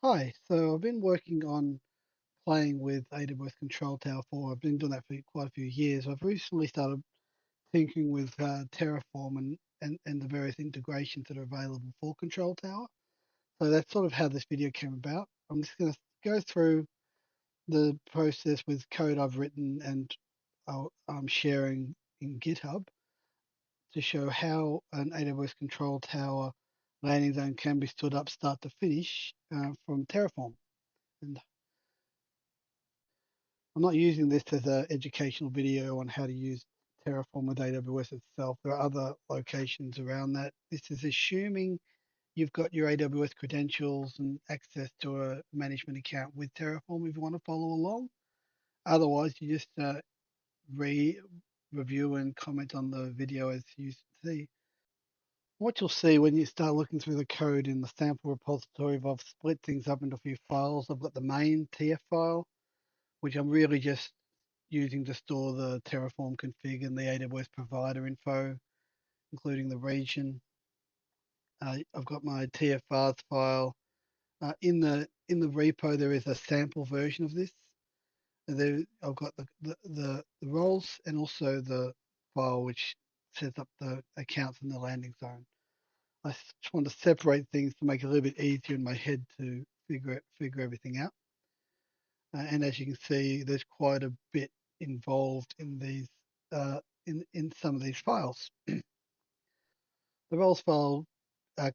Hi, so I've been working on playing with AWS Control Tower for, I've been doing that for quite a few years. I've recently started thinking with Terraform and the various integrations that are available for Control Tower. So that's sort of how this video came about. I'm just going to go through the process with code I've written and I'm sharing in GitHub to show how an AWS Control Tower landing zone can be stood up start to finish from Terraform. And I'm not using this as an educational video on how to use Terraform with AWS itself. There are other locations around that. This is assuming you've got your AWS credentials and access to a management account with Terraform if you want to follow along. Otherwise, you just review and comment on the video as you see. What you'll see when you start looking through the code in the sample repository, I've split things up into a few files. I've got the main TF file, which I'm really just using to store the Terraform config and the AWS provider info, including the region. I've got my TFRs file. In the repo, there is a sample version of this. There, I've got the roles and also the file which sets up the accounts in the landing zone. I just want to separate things to make it a little bit easier in my head to figure everything out. And as you can see, there's quite a bit involved in these in some of these files. The roles file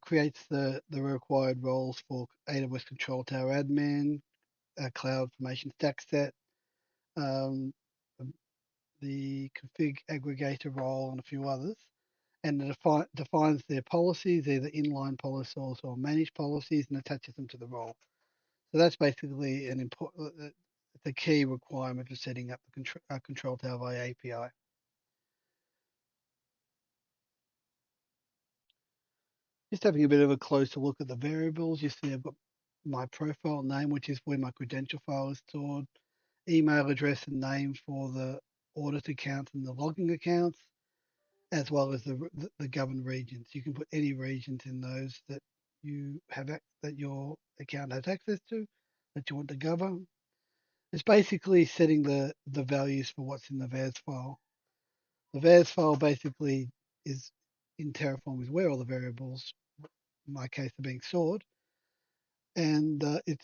creates the required roles for AWS Control Tower admin, cloud formation stack set, um, the config aggregator role, and a few others. And it defines their policies, either inline policies or managed policies, and attaches them to the role. So that's basically an important, the key requirement for setting up the control tower via API. Just having a bit of a closer look at the variables, you see I've got my profile name, which is where my credential file is stored, email address and name for the audit accounts and the logging accounts, as well as the governed regions. You can put any regions in those that you have that your account has access to that you want to govern. It's basically setting the values for what's in the VARs file. The VARs file basically is in Terraform is where all the variables, in my case, are being stored, and it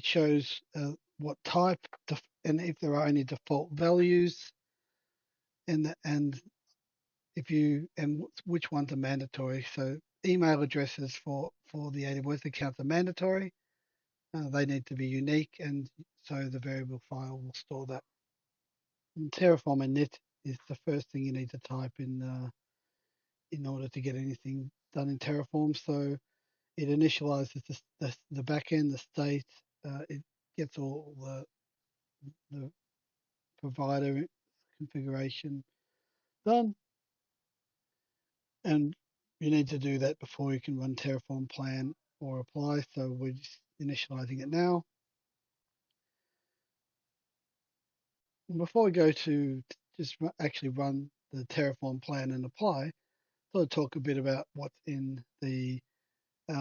shows what type and if there are any default values, and if you and which ones are mandatory. So email addresses for the AWS accounts are mandatory. They need to be unique, and so the variable file will store that. And Terraform init is the first thing you need to type in order to get anything done in Terraform. So it initializes the backend, the state. It gets all the provider configuration done, and you need to do that before you can run Terraform plan or apply. So we're just initializing it now. And before we go to just actually run the Terraform plan and apply, I'll talk a bit about what's in the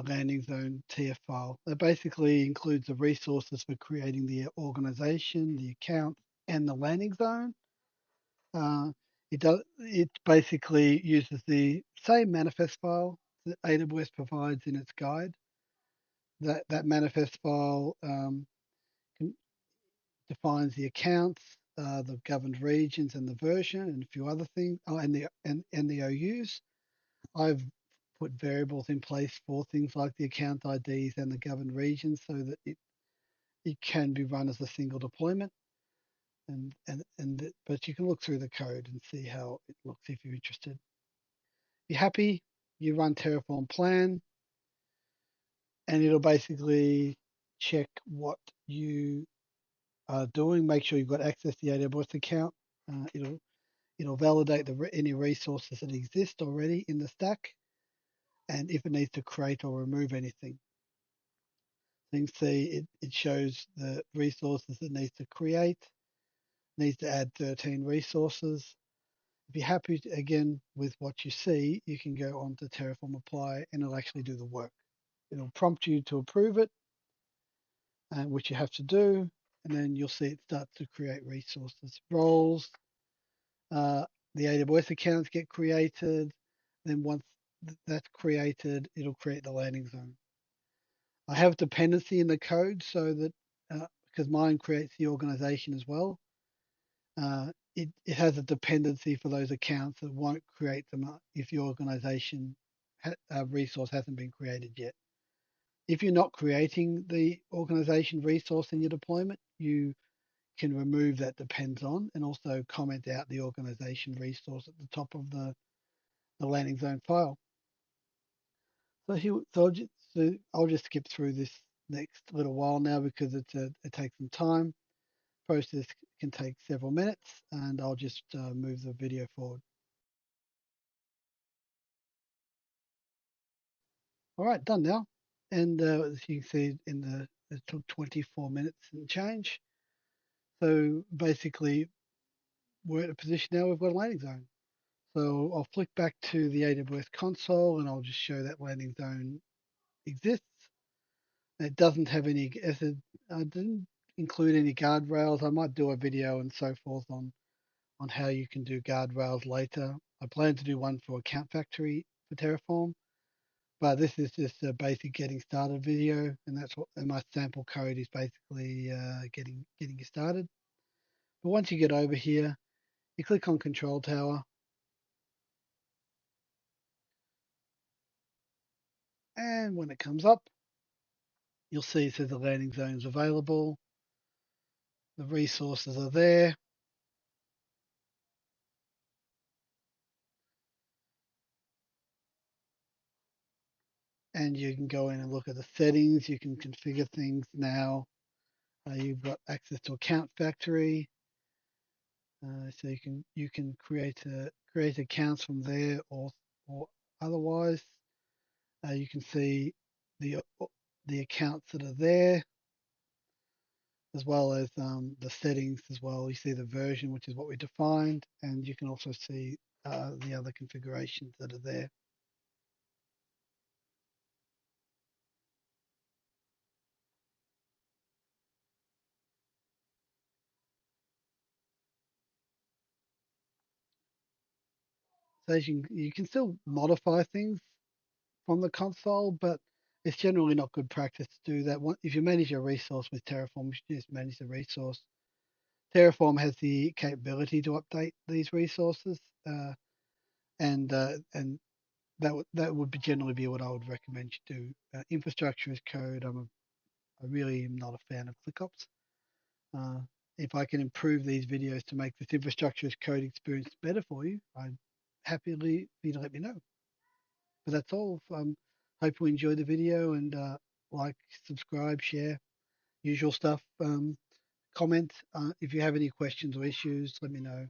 landing zone TF file. That basically includes the resources for creating the organization, the account, and the landing zone. Uh, it basically uses the same manifest file that AWS provides in its guide. That manifest file defines the accounts, the governed regions, and the version, and a few other things. Oh, and the OUs. I've put variables in place for things like the account IDs and the governed regions so that it can be run as a single deployment. But you can look through the code and see how it looks if you're interested. If you're happy, you run Terraform plan, and it'll basically check what you are doing. Make sure you've got access to the AWS account. It'll validate any resources that exist already in the stack, and if it needs to create or remove anything. You can see it shows the resources it needs to create, needs to add 13 resources. If you're happy again with what you see, you can go on to Terraform Apply and it'll actually do the work. It'll prompt you to approve it. which you have to do. And then you'll see it starts to create resources, roles. Uh, the AWS accounts get created. Then once that's created, it'll create the landing zone. I have dependency in the code so that because mine creates the organization as well, it has a dependency for those accounts that won't create them if your organization resource hasn't been created yet. If you're not creating the organization resource in your deployment, you can remove that depends on and also comment out the organization resource at the top of the landing zone file. So I'll just skip through this next little while now because it takes some time. Process can take several minutes, and I'll just move the video forward. All right, done now. And as you can see, it took 24 minutes and change. So basically, we're at a position now we've got a landing zone. So I'll flick back to the AWS console, and I'll just show that landing zone exists. It doesn't have any, as I didn't include any guardrails. I might do a video and so forth on how you can do guardrails later. I plan to do one for Account Factory for Terraform, but this is just a basic getting started video, and my sample code is basically getting you started. But once you get over here, you click on Control Tower, and when it comes up, you'll see it says the landing zone is available. The resources are there. And you can go in and look at the settings. You can configure things now. You've got access to Account Factory, so you can create accounts from there or otherwise. You can see the accounts that are there, as well as the settings as well. You see the version, which is what we defined, and you can also see the other configurations that are there. So you can still modify things from the console, but it's generally not good practice to do that. If you manage a resource with Terraform, you should just manage the resource. Terraform has the capability to update these resources, and that would generally be what I would recommend you do. Infrastructure as code. I really am not a fan of ClickOps. Uh, if I can improve these videos to make this infrastructure as code experience better for you, I'd happily for you to let me know. But that's all. Hope you enjoy the video and like, subscribe, share, usual stuff. Comment if you have any questions or issues. Let me know.